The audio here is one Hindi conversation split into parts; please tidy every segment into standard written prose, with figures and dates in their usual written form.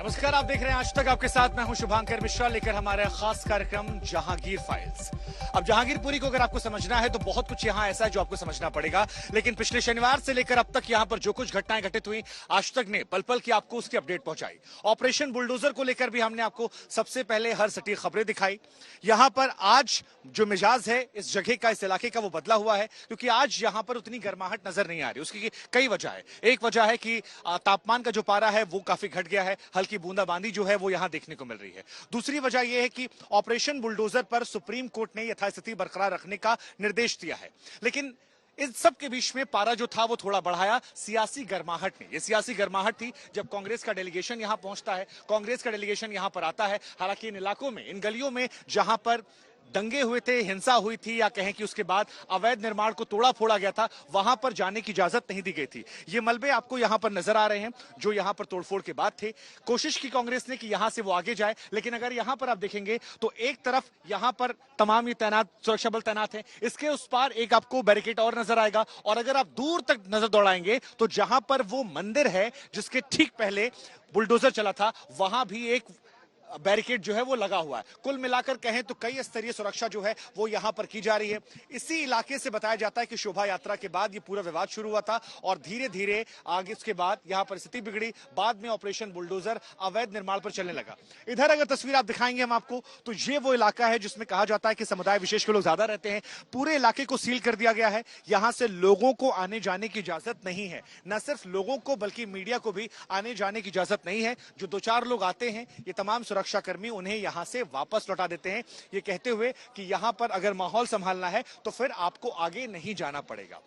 नमस्कार, आप देख रहे हैं आज तक। आपके साथ मैं हूं शुभांकर मिश्रा, लेकर हमारा खास कार्यक्रम जहांगीर फाइल्स। अब जहांगीरपुरी को अगर आपको समझना है तो बहुत कुछ यहां ऐसा है जो आपको समझना पड़ेगा, लेकिन पिछले शनिवार से लेकर अब तक यहां पर जो कुछ घटनाएं घटित हुई, आज तक ने पल पल की आपको उसकी अपडेट पहुंचाई। ऑपरेशन बुलडोजर को लेकर भी हमने आपको सबसे पहले हर सटीक खबरें दिखाई। यहां पर आज जो मिजाज है इस जगह का, इस इलाके का, वो बदला हुआ है, क्योंकि आज यहां पर उतनी गर्माहट नजर नहीं आ रही। उसकी कई वजह है। एक वजह है कि तापमान का जो पारा है वो काफी घट गया है, हल्की बूंदाबांदी जो है वो यहां देखने को मिल रही है। दूसरी वजह यह है कि ऑपरेशन बुलडोजर पर सुप्रीम कोर्ट ने यथास्थिति बरकरार रखने का निर्देश दिया है, लेकिन इस सब के बीच में पारा जो था वो थोड़ा बढ़ाया सियासी गर्माहट ने। ये सियासी गर्माहट थी जब कांग्रेस का डेलीगेशन यहां पहुंचता है, कांग्रेस का डेलीगेशन यहां पर आता है। हालांकि इन इलाकों में, इन गलियों में जहां पर दंगे हुए थे, हिंसा हुई थी, या कहें कि उसके बाद अवैध निर्माण को तोड़ा फोड़ा गया था, वहां पर जाने की इजाजत नहीं दी गई थी। ये मलबे आपको यहां पर नजर आ रहे हैं जो यहां पर तोड़फोड़ के बाद थे। कोशिश की कांग्रेस ने कि यहां से वो आगे जाए, लेकिन अगर यहां पर आप देखेंगे तो एक तरफ यहां पर तमाम ये तैनात सुरक्षा बल तैनात है, इसके उस पार एक आपको बैरिकेड और नजर आएगा। और अगर आप दूर तक नजर दौड़ाएंगे तो जहां पर वो मंदिर है जिसके ठीक पहले बुलडोजर चला था, वहां भी एक बैरिकेड जो है वो लगा हुआ है। कुल मिलाकर कहें तो कई स्तरीय सुरक्षा जो है वो यहां पर की जा रही है। इसी इलाके से बताया जाता है कि शोभा यात्रा के बाद ये पूरा विवाद शुरू हुआ था और धीरे धीरे आगे उसके बाद यहां पर स्थिति बिगड़ी। बाद में ऑपरेशन बुलडोजर अवैध निर्माण पर चलने लगा। इधर अगर तस्वीर आप दिखाएंगे हम आपको, तो ये वो इलाका है जिसमें कहा जाता है कि समुदाय विशेष के लोग ज्यादा रहते हैं। पूरे इलाके को सील कर दिया गया है। यहां से लोगों को आने जाने की इजाजत नहीं है। न सिर्फ लोगों को बल्कि मीडिया को भी आने जाने की इजाजत नहीं है। जो दो चार लोग आते हैं, ये तमाम सुरक्षाकर्मी उन्हें यहां से वापस लौटा देते हैं, ये कहते हुए कि यहां पर अगर माहौल संभालना है तो फिर आपको आगे नहीं जाना पड़ेगा।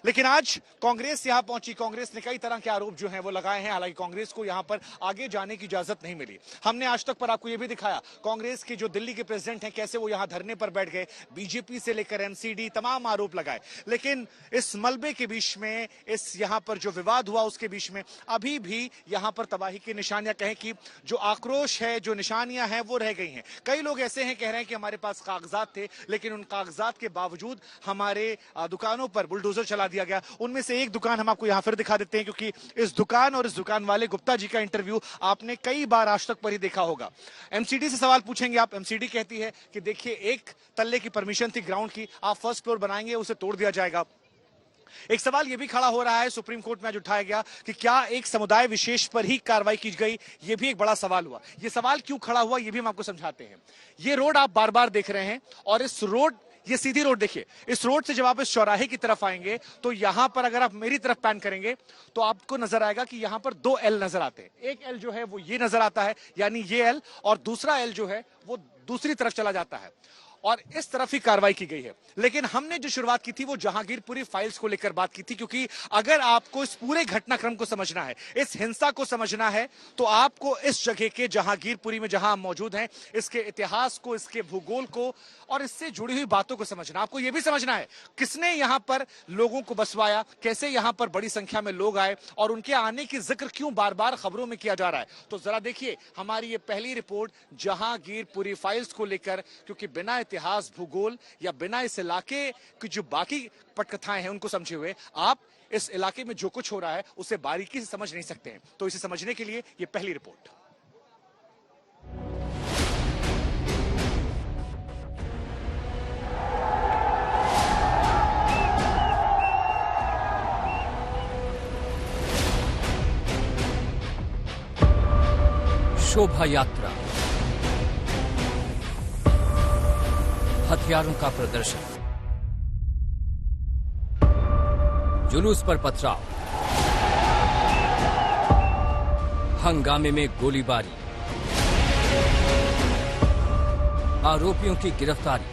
लेकिन आज कांग्रेस यहां पहुंची। कांग्रेस ने कई तरह के आरोप जो हैं वो लगाए हैं। हालांकि कांग्रेस को यहां पर आगे जाने की इजाजत नहीं मिली। हमने आज तक पर आपको यह भी दिखाया कांग्रेस के जो दिल्ली के प्रेसिडेंट हैं कैसे वो यहां धरने पर बैठ गए, बीजेपी से लेकर एमसीडी, तमाम आरोप लगाए। लेकिन इस मलबे के बीच में, इस यहां पर जो विवाद हुआ उसके बीच में अभी भी यहां पर तबाही की निशानियां, कहें कि जो आक्रोश है, जो निशानियां हैं वो रह गई हैं। कई लोग ऐसे हैं कह रहे हैं कि हमारे पास कागजात थे, लेकिन उन कागजात के बावजूद हमारे दुकानों पर बुलडोजर चला दिया गया। उनमें से एक दुकान हम आपको यहां फिर दिखा देते हैं, क्योंकि इस दुकान और इस दुकान वाले गुप्ता जी का इंटरव्यू आपने कई बार आज तक पर ही देखा होगा। एमसीडी से सवाल पूछेंगे आप, एमसीडी कहती है कि देखिए एक तल्ले की परमिशन थी ग्राउंड की, आप फर्स्ट फ्लोर बनाएंगे उसे तोड़ दिया जाएगा। एक सवाल यह भी खड़ा हो रहा है, सुप्रीम कोर्ट में आज उठाया गया कि क्या एक समुदाय विशेष पर ही कार्रवाई की गई। यह भी एक बड़ा सवाल हुआ। यह सवाल क्यों खड़ा हुआ यह भी हम आपको समझाते हैं। यह रोड आप बार बार देख रहे हैं और इस रोड, ये सीधी रोड देखिए, इस रोड से जब आप इस चौराहे की तरफ आएंगे तो यहां पर अगर आप मेरी तरफ पैन करेंगे तो आपको नजर आएगा कि यहां पर दो एल नजर आते हैं। एक एल जो है वो ये नजर आता है, यानी ये एल, और दूसरा एल जो है वो दूसरी तरफ चला जाता है और इस तरफ ही कार्रवाई की गई है। लेकिन हमने जो शुरुआत की थी वो जहांगीरपुरी फाइल्स को लेकर बात की थी, क्योंकि अगर आपको इस पूरे घटनाक्रम को समझना है, इस हिंसा को समझना है, तो आपको इस जगह के जहांगीरपुरी में जहां हम मौजूद हैं, इसके इतिहास को, इसके भूगोल को और इससे जुड़ी हुई बातों को समझना। आपको यह भी समझना है किसने यहां पर लोगों को बसवाया, कैसे यहां पर बड़ी संख्या में लोग आए और उनके आने की जिक्र क्यों बार बार खबरों में किया जा रहा है। तो जरा देखिए हमारी ये पहली रिपोर्ट जहांगीरपुरी फाइल्स को लेकर, क्योंकि बिना इतिहास, भूगोल या बिना इस इलाके की जो बाकी पटकथाएं हैं उनको समझे हुए आप इस इलाके में जो कुछ हो रहा है उसे बारीकी से समझ नहीं सकते हैं। तो इसे समझने के लिए ये पहली रिपोर्ट। शोभा यात्रा, हथियारों का प्रदर्शन, जुलूस पर पथराव, हंगामे में गोलीबारी, आरोपियों की गिरफ्तारी,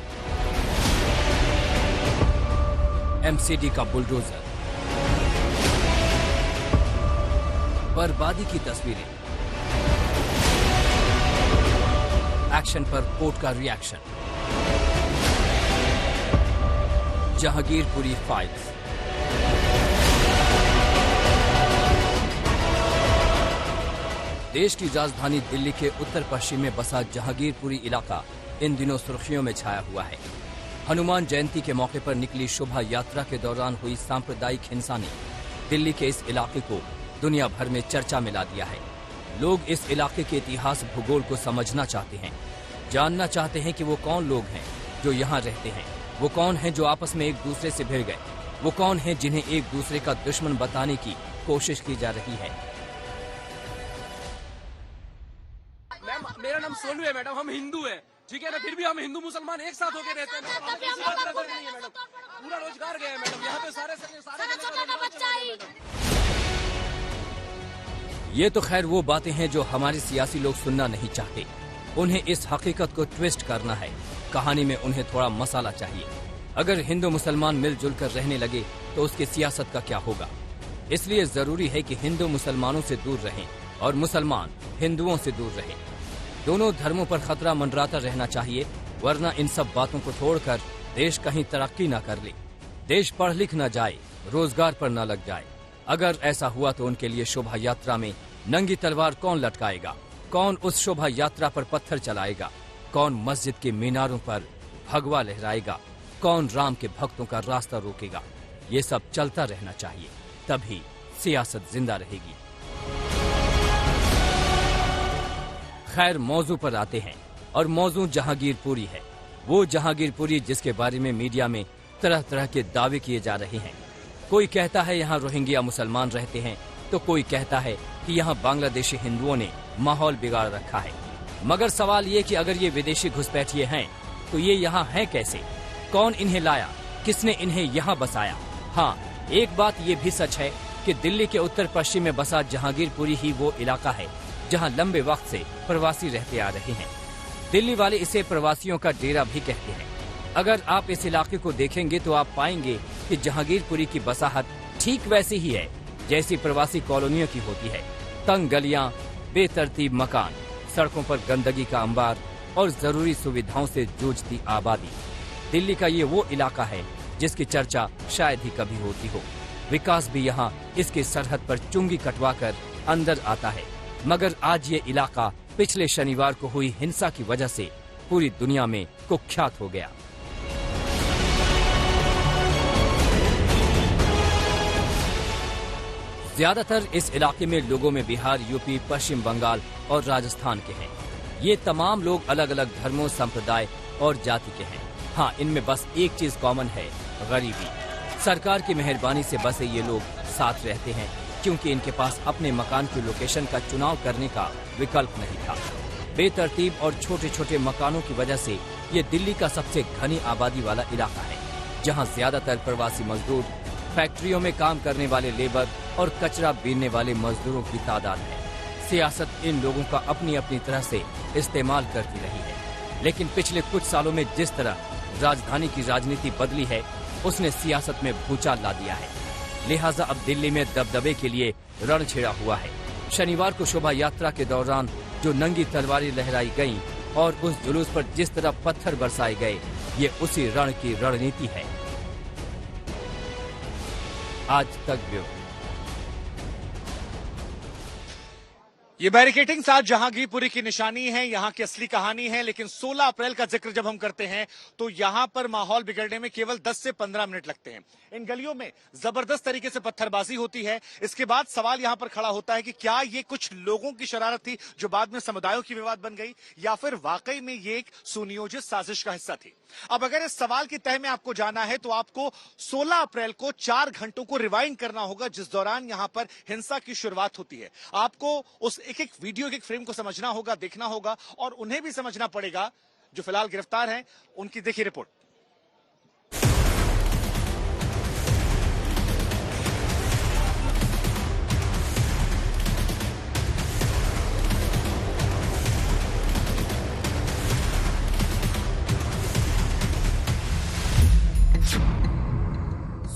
एमसीडी का बुलडोजर, बर्बादी की तस्वीरें, एक्शन पर कोर्ट का रिएक्शन। जहांगीरपुरी फाइल्स। देश की राजधानी दिल्ली के उत्तर पश्चिम में बसा जहांगीरपुरी इलाका इन दिनों सुर्खियों में छाया हुआ है। हनुमान जयंती के मौके पर निकली शोभा यात्रा के दौरान हुई सांप्रदायिक हिंसा ने दिल्ली के इस इलाके को दुनिया भर में चर्चा में ला दिया है। लोग इस इलाके के इतिहास भूगोल को समझना चाहते हैं, जानना चाहते हैं कि वो कौन लोग हैं जो यहाँ रहते हैं, वो कौन हैं जो आपस में एक दूसरे से भिड़ गए, वो कौन हैं जिन्हें एक दूसरे का दुश्मन बताने की कोशिश की जा रही है। मैम, मेरा नाम सोनू है मैडम, हम हिंदू हैं, ठीक है ना, फिर भी हम हिंदू मुसलमान एक साथ होके रहते हैं मैडम, नहीं है मैडम, पूरा रोजगार गया है मैडम, यहाँ पे सारे ये तो खैर वो बातें हैं जो हमारे सियासी लोग सुनना नहीं चाहते। उन्हें इस हकीकत को ट्विस्ट करना है, कहानी में उन्हें थोड़ा मसाला चाहिए। अगर हिंदू मुसलमान मिलजुल कर रहने लगे तो उसकी सियासत का क्या होगा। इसलिए जरूरी है कि हिंदू मुसलमानों से दूर रहें और मुसलमान हिंदुओं से दूर रहें। दोनों धर्मों पर खतरा मंडराता रहना चाहिए, वरना इन सब बातों को छोड़कर देश कहीं तरक्की न कर ले, देश पढ़ लिख न जाए, रोजगार पर न लग जाए। अगर ऐसा हुआ तो उनके लिए शोभा यात्रा में नंगी तलवार कौन लटकाएगा, कौन उस शोभा यात्रा पर पत्थर चलाएगा, कौन मस्जिद के मीनारों पर भगवा लहराएगा, कौन राम के भक्तों का रास्ता रोकेगा। ये सब चलता रहना चाहिए, तभी सियासत जिंदा रहेगी। खैर, मौजू पर आते हैं, और मौजू जहांगीरपुरी है। वो जहांगीरपुरी जिसके बारे में मीडिया में तरह तरह के दावे किए जा रहे हैं। कोई कहता है यहाँ रोहिंग्या मुसलमान रहते हैं, तो कोई कहता है कि यहाँ बांग्लादेशी हिंदुओं ने माहौल बिगाड़ रखा है। मगर सवाल ये कि अगर ये विदेशी घुसपैठिए हैं तो ये यहाँ हैं कैसे, कौन इन्हें लाया, किसने इन्हें यहाँ बसाया। हाँ, एक बात ये भी सच है कि दिल्ली के उत्तर पश्चिम में बसा जहांगीरपुरी ही वो इलाका है जहाँ लंबे वक्त से प्रवासी रहते आ रहे हैं। दिल्ली वाले इसे प्रवासियों का डेरा भी कहते हैं। अगर आप इस इलाके को देखेंगे तो आप पाएंगे कि जहांगीरपुरी की बसाहट ठीक वैसी ही है जैसी प्रवासी कॉलोनियों की होती है। तंग गलियां, बेतरतीब मकान, सड़कों पर गंदगी का अंबार और जरूरी सुविधाओं से जूझती आबादी। दिल्ली का ये वो इलाका है जिसकी चर्चा शायद ही कभी होती हो। विकास भी यहाँ इसके सरहद पर चुंगी कटवाकर अंदर आता है। मगर आज ये इलाका पिछले शनिवार को हुई हिंसा की वजह से पूरी दुनिया में कुख्यात हो गया। ज्यादातर इस इलाके में लोगों में बिहार, यूपी, पश्चिम बंगाल और राजस्थान के हैं। ये तमाम लोग अलग अलग धर्मों, संप्रदाय और जाति के हैं। हाँ, इनमें बस एक चीज कॉमन है, गरीबी। सरकार की मेहरबानी से बसे ये लोग साथ रहते हैं क्योंकि इनके पास अपने मकान की लोकेशन का चुनाव करने का विकल्प नहीं था। बेतरतीब और छोटे छोटे मकानों की वजह से ये दिल्ली का सबसे घनी आबादी वाला इलाका है, जहाँ ज्यादातर प्रवासी मजदूर, फैक्ट्रियों में काम करने वाले लेबर और कचरा बीनने वाले मजदूरों की तादाद है। सियासत इन लोगों का अपनी अपनी तरह से इस्तेमाल करती रही है, लेकिन पिछले कुछ सालों में जिस तरह राजधानी की राजनीति बदली है उसने सियासत में भूचाल ला दिया है। लिहाजा अब दिल्ली में दबदबे के लिए रण छिड़ा हुआ है। शनिवार को शोभा यात्रा के दौरान जो नंगी तलवारें लहराई गईं और उस जुलूस पर जिस तरह पत्थर बरसाए गए, ये उसी रण की रणनीति है। आज तक ब्यूरो। ये बैरिकेडिंग साथ जहांगीरपुरी की निशानी है, यहाँ की असली कहानी है। लेकिन 16 अप्रैल का जिक्र जब हम करते हैं तो यहाँ पर माहौल बिगड़ने में केवल 10 से 15 मिनट लगते हैं। इन गलियों में जबरदस्त तरीके से पत्थरबाजी होती है। इसके बाद सवाल यहाँ पर खड़ा होता है कि क्या ये कुछ लोगों की शरारत थी जो बाद में समुदायों की विवाद बन गई, या फिर वाकई में ये एक सुनियोजित साजिश का हिस्सा थी। अब अगर इस सवाल की तह में आपको जाना है तो आपको 16 अप्रैल को 4 घंटों को रिवाइंड करना होगा, जिस दौरान यहां पर हिंसा की शुरुआत होती है। आपको उस एक एक वीडियो, एक एक फ्रेम को समझना होगा, देखना होगा, और उन्हें भी समझना पड़ेगा जो फिलहाल गिरफ्तार हैं। उनकी देखिए रिपोर्ट।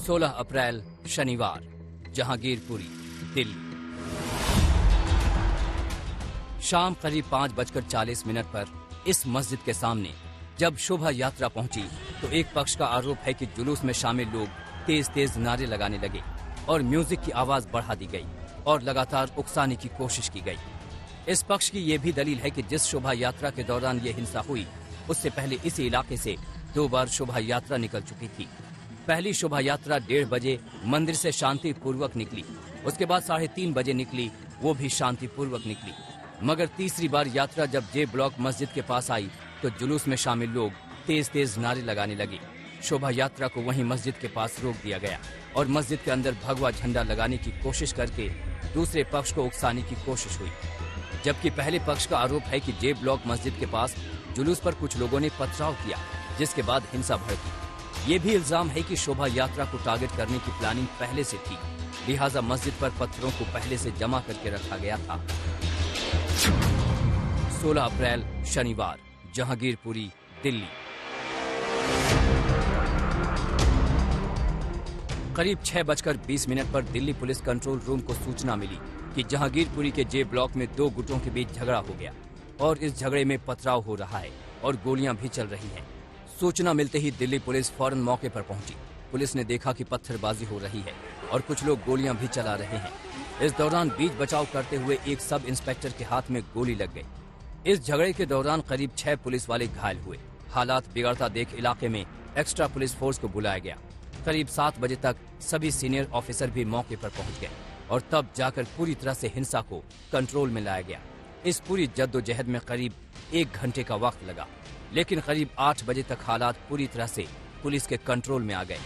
सोलह अप्रैल शनिवार, जहांगीरपुरी, दिल्ली। शाम करीब 5:40 पर इस मस्जिद के सामने जब शोभा यात्रा पहुंची तो एक पक्ष का आरोप है कि जुलूस में शामिल लोग तेज तेज नारे लगाने लगे और म्यूजिक की आवाज बढ़ा दी गई और लगातार उकसाने की कोशिश की गई। इस पक्ष की ये भी दलील है कि जिस शोभा यात्रा के दौरान ये हिंसा हुई उससे पहले इसी इलाके से 2 बार शोभा यात्रा निकल चुकी थी। पहली शोभा यात्रा 1:30 बजे मंदिर से शांतिपूर्वक निकली, उसके बाद 3:30 बजे निकली, वो भी शांतिपूर्वक निकली। मगर तीसरी बार यात्रा जब जे ब्लॉक मस्जिद के पास आई तो जुलूस में शामिल लोग तेज तेज नारे लगाने लगे। शोभा यात्रा को वहीं मस्जिद के पास रोक दिया गया और मस्जिद के अंदर भगवा झंडा लगाने की कोशिश करके दूसरे पक्ष को उकसाने की कोशिश हुई। जबकि पहले पक्ष का आरोप है कि जे ब्लॉक मस्जिद के पास जुलूस पर कुछ लोगों ने पथराव किया, जिसके बाद हिंसा भड़की। ये भी इल्जाम है कि शोभा यात्रा को टारगेट करने की प्लानिंग पहले से थी, लिहाजा मस्जिद पर पत्थरों को पहले से जमा करके रखा गया था। 16 अप्रैल शनिवार, जहांगीरपुरी, दिल्ली। करीब 6:20 पर दिल्ली पुलिस कंट्रोल रूम को सूचना मिली कि जहांगीरपुरी के जे ब्लॉक में 2 गुटों के बीच झगड़ा हो गया और इस झगड़े में पथराव हो रहा है और गोलियां भी चल रही हैं। सूचना मिलते ही दिल्ली पुलिस फौरन मौके पर पहुंची। पुलिस ने देखा कि पत्थरबाजी हो रही है और कुछ लोग गोलियां भी चला रहे हैं। इस दौरान बीच बचाव करते हुए एक सब इंस्पेक्टर के हाथ में गोली लग गई। इस झगड़े के दौरान करीब 6 पुलिस वाले घायल हुए। हालात बिगड़ता देख इलाके में एक्स्ट्रा पुलिस फोर्स को बुलाया गया। करीब 7 बजे तक सभी सीनियर ऑफिसर भी मौके पर पहुंच गए और तब जाकर पूरी तरह से हिंसा को कंट्रोल में लाया गया। इस पूरी जद्दोजहद में करीब 1 घंटे का वक्त लगा, लेकिन करीब 8 बजे तक हालात पूरी तरह से पुलिस के कंट्रोल में आ गए।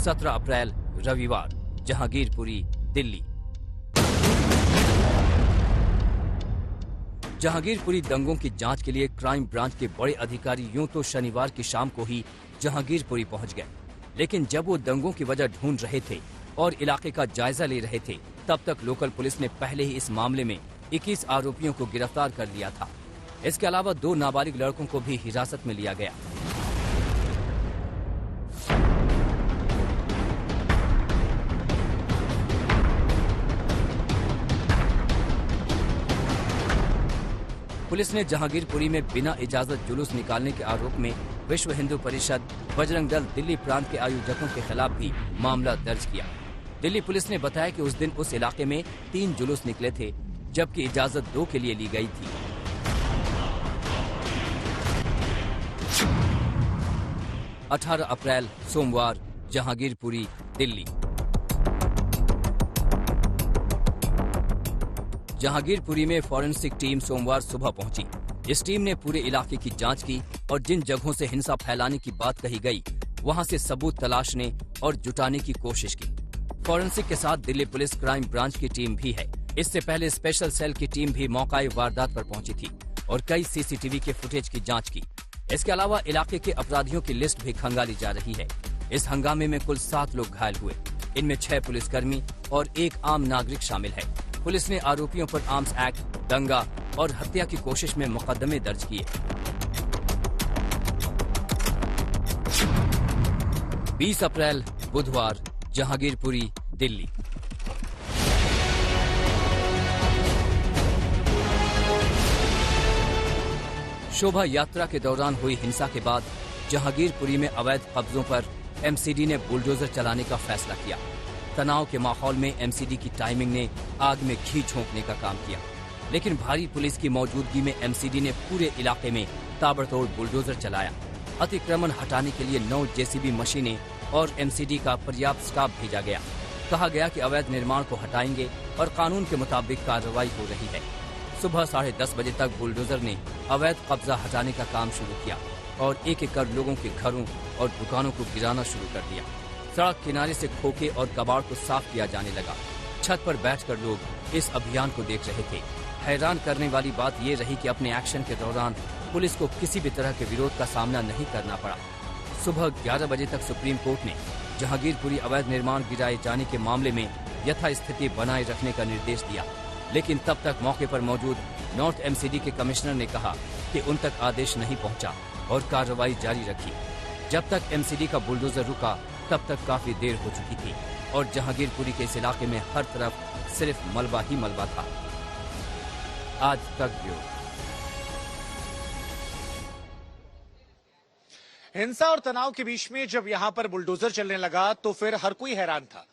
सत्रह अप्रैल रविवार, जहांगीरपुरी, दिल्ली। जहांगीरपुरी दंगों की जांच के लिए क्राइम ब्रांच के बड़े अधिकारी यूं तो शनिवार की शाम को ही जहांगीरपुरी पहुंच गए, लेकिन जब वो दंगों की वजह ढूंढ रहे थे और इलाके का जायजा ले रहे थे, तब तक लोकल पुलिस ने पहले ही इस मामले में 21 आरोपियों को गिरफ्तार कर लिया था। इसके अलावा 2 नाबालिग लड़कों को भी हिरासत में लिया गया। पुलिस ने जहांगीरपुरी में बिना इजाजत जुलूस निकालने के आरोप में विश्व हिंदू परिषद, बजरंग दल दिल्ली प्रांत के आयोजकों के खिलाफ भी मामला दर्ज किया। दिल्ली पुलिस ने बताया कि उस दिन उस इलाके में 3 जुलूस निकले थे, जबकि इजाजत 2 के लिए ली गई थी। 18 अप्रैल सोमवार, जहांगीरपुरी, दिल्ली। जहांगीरपुरी में फॉरेंसिक टीम सोमवार सुबह पहुंची। इस टीम ने पूरे इलाके की जांच की और जिन जगहों से हिंसा फैलाने की बात कही गई, वहां से सबूत तलाशने और जुटाने की कोशिश की। फॉरेंसिक के साथ दिल्ली पुलिस क्राइम ब्रांच की टीम भी है। इससे पहले स्पेशल सेल की टीम भी मौकाए वारदात पर पहुंची थी और कई सीसीटीवी के फुटेज की जांच की। इसके अलावा इलाके के अपराधियों की लिस्ट भी खंगाली जा रही है। इस हंगामे में कुल 7 लोग घायल हुए। इनमें 6 पुलिसकर्मी और 1 आम नागरिक शामिल है। पुलिस ने आरोपियों पर आर्म्स एक्ट, दंगा और हत्या की कोशिश में मुकदमे दर्ज किए। 20 अप्रैल बुधवार, जहांगीरपुरी, दिल्ली। शोभा यात्रा के दौरान हुई हिंसा के बाद जहांगीरपुरी में अवैध कब्जों पर एमसीडी ने बुलडोजर चलाने का फैसला किया। तनाव के माहौल में एमसीडी की टाइमिंग ने आग में घी झोंकने का काम किया, लेकिन भारी पुलिस की मौजूदगी में एमसीडी ने पूरे इलाके में ताबड़तोड़ बुलडोजर चलाया। अतिक्रमण हटाने के लिए 9 जेसीबी मशीनें और एमसीडी का पर्याप्त स्टाफ भेजा गया। कहा गया कि अवैध निर्माण को हटाएंगे और कानून के मुताबिक कार्रवाई हो रही है। सुबह 10:30 बजे तक बुलडोजर ने अवैध कब्जा हटाने का काम शुरू किया और एक-एक कर लोगों के घरों और दुकानों को गिराना शुरू कर दिया। सड़क किनारे से खोखे और कबाड़ को साफ किया जाने लगा। छत पर बैठकर लोग इस अभियान को देख रहे थे। हैरान करने वाली बात ये रही कि अपने एक्शन के दौरान पुलिस को किसी भी तरह के विरोध का सामना नहीं करना पड़ा। सुबह 11 बजे तक सुप्रीम कोर्ट ने जहांगीरपुरी अवैध निर्माण गिराए जाने के मामले में यथास्थिति बनाए रखने का निर्देश दिया, लेकिन तब तक मौके पर मौजूद नॉर्थ एमसीडी के कमिश्नर ने कहा कि उन तक आदेश नहीं पहुंचा और कार्रवाई जारी रखी। जब तक एमसीडी का बुलडोजर रुका तब तक काफी देर हो चुकी थी और जहांगीरपुरी के इस इलाके में हर तरफ सिर्फ मलबा ही मलबा था। आज तक ब्यूरो। हिंसा और तनाव के बीच में जब यहां पर बुलडोजर चलने लगा तो फिर हर कोई हैरान था।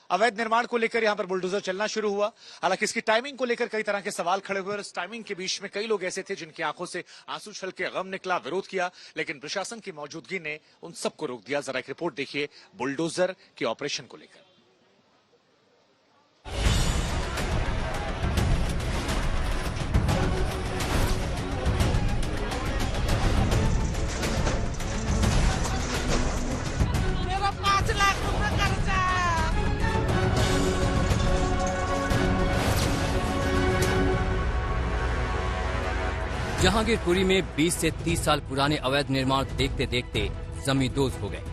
अवैध निर्माण को लेकर यहां पर बुलडोजर चलना शुरू हुआ। हालांकि इसकी टाइमिंग को लेकर कई तरह के सवाल खड़े हुए और इस टाइमिंग के बीच में कई लोग ऐसे थे जिनकी आंखों से आंसू छल के गम निकला, विरोध किया, लेकिन प्रशासन की मौजूदगी ने उन सबको रोक दिया। जरा एक रिपोर्ट देखिए बुलडोजर के ऑपरेशन को लेकर। जहांगीरपुरी में 20 से 30 साल पुराने अवैध निर्माण देखते देखते जमींदोज हो गए।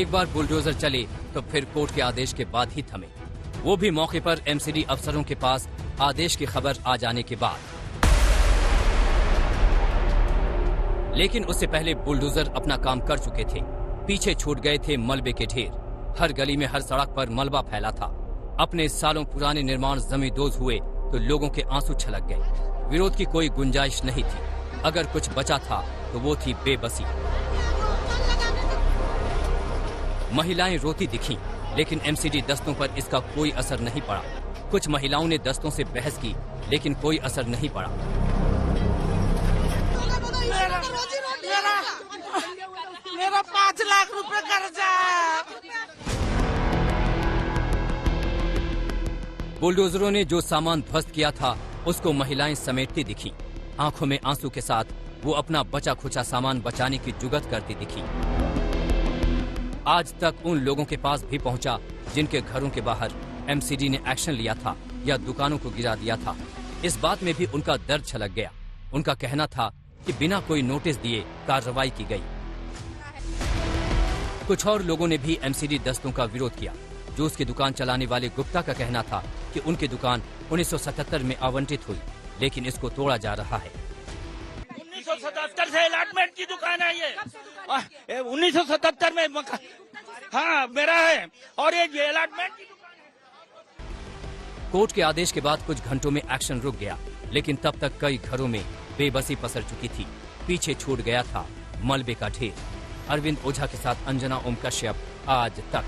एक बार बुलडोजर चले तो फिर कोर्ट के आदेश के बाद ही थमे, वो भी मौके पर एमसीडी अफसरों के पास आदेश की खबर आ जाने के बाद। लेकिन उससे पहले बुलडोजर अपना काम कर चुके थे। पीछे छूट गए थे मलबे के ढेर। हर गली में, हर सड़क पर मलबा फैला था। अपने सालों पुराने निर्माण जमींदोज हुए तो लोगों के आंसू छलक गए। विरोध की कोई गुंजाइश नहीं थी। अगर कुछ बचा था तो वो थी बेबसी। महिलाएं रोती दिखीं, लेकिन एमसीडी दस्तों पर इसका कोई असर नहीं पड़ा। कुछ महिलाओं ने दस्तों से बहस की, लेकिन कोई असर नहीं पड़ा। मेरा 5 लाख रुपए कर्जा है। बुलडोजरों ने जो सामान ध्वस्त किया था उसको महिलाएं समेटती दिखी। आंखों में आंसू के साथ वो अपना बचा खुचा सामान बचाने की जुगत करती दिखी। आज तक उन लोगों के पास भी पहुंचा जिनके घरों के बाहर एमसीडी ने एक्शन लिया था या दुकानों को गिरा दिया था। इस बात में भी उनका दर्द छलक गया। उनका कहना था कि बिना कोई नोटिस दिए कार्रवाई की गई। कुछ और लोगों ने भी एमसीडी दस्तों का विरोध किया। जूस की दुकान चलाने वाले गुप्ता का कहना था कि उनकी दुकान 1977 में आवंटित हुई, लेकिन इसको तोड़ा जा रहा है। 1977 से अलॉटमेंट की दुकान है ये। 1977 में हाँ मेरा है, और ये अलॉटमेंट की दुकान है। कोर्ट के आदेश के बाद कुछ घंटों में एक्शन रुक गया, लेकिन तब तक कई घरों में बेबसी पसर चुकी थी। पीछे छूट गया था मलबे का ढेर। अरविंद ओझा के साथ अंजना ओम कश्यप, आज तक।